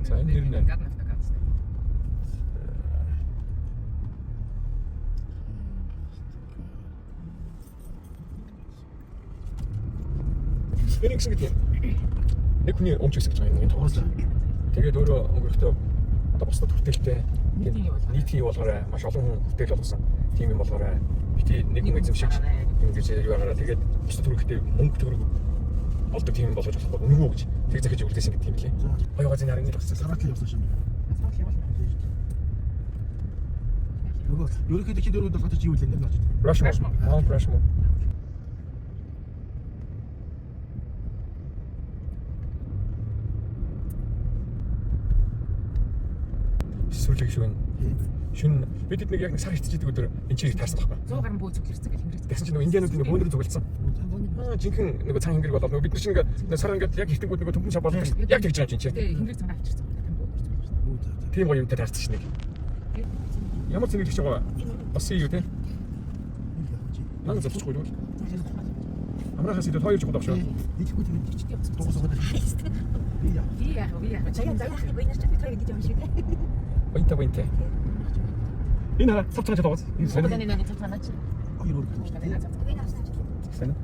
За энэ нэр нь гадна автогаз. Феникс гэдэг нэг хүний өмч гэсэн гэж байгаа юм тоглож. Тэгээд өөрөө өнгөрөхдөө одоо бусдад хүртээлтэй нийтийн юу болохоор маш олон хүн хүртээл болгосон. Тийм юм болохоор бити нэг хүн эзэмшиг ингэж яваараа тэгээд бусдад хүртэхдээ мөнгө төгрөг олдог тийм болгож болох үнэгүй гэж тэг захиж үлдээсэн гэдэг юм лээ. Хоёр газрын харин нэг болсон. Саратлын явсан шүү. Нөгөө ерөнхийдөө чи дөрөв долготой чи юу л энэ нэж. Rushmore. Сүүлэг шүн бидэд нэг яг нэг сар хитчихэд өдөр энэ чирийг таарсан байхгүй. 100 гаруй бөө зүг хэрцэг хэмжээ. Тэгсэн чинь нөгөө индианууд нэг бөөндөр зүгэлцсэн. Жинхэнэ нөгөө цаан хингэр болоод нөгөө бид нар чинь ингээ сар ингээд яг ихтэнгүүд нөгөө төмөн шав болдог. Яг тэгж байгаа юм чинь. Тий, хингэр цангаа авчирсан. Тийм гоё юмтай таарсан чинь нэг. Ямар цэнийг гэж байгаа бас юу те? Нан зовчихгүй юу? Амрахаас идэл хоёр жигд авшаа. Дихгүй тийм чичтэй дуусаад байна. Би яах вэ? Чаян заяа бинаш чи тэр гэж юм шиг дээ. Бинтэ. Энэ хараа цавцгаж байгаа. Энэ сайн. Одооний нэг цавцгаа чи. Хоёр өөр гэж байна. Сайн.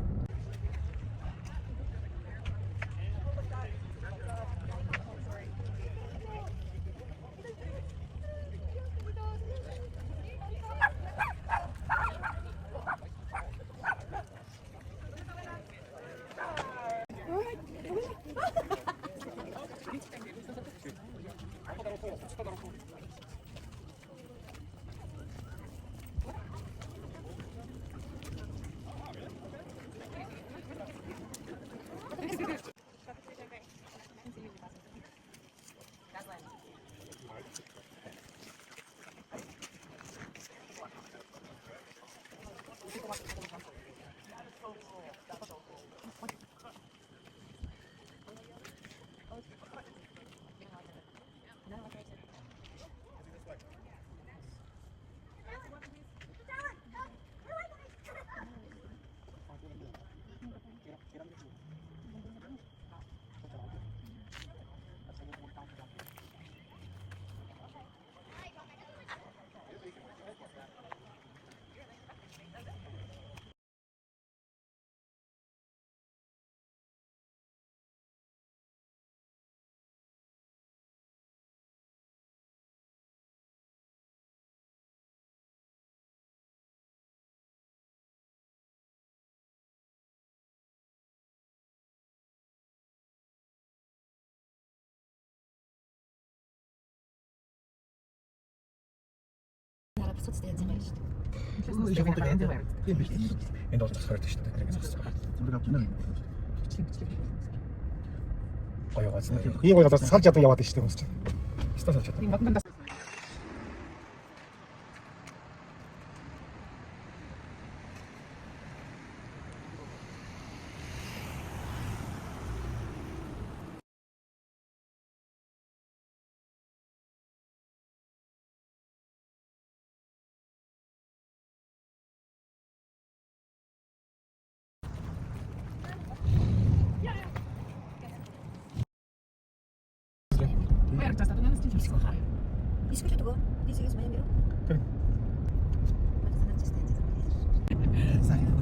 Присутствие занимаешь. Тийм биш. Энд бол засах хэрэгтэй шүү дээ. Тэнийг засах. Зүрх авч байна. Гоё газар. Ийм гоё газар салж ядан яваад байна шүү дээ хүмүүс чинь. Стас авч чадсан. Тийм бодмондоо Искать того, если есть моя мира. Как? Надо знать, что это.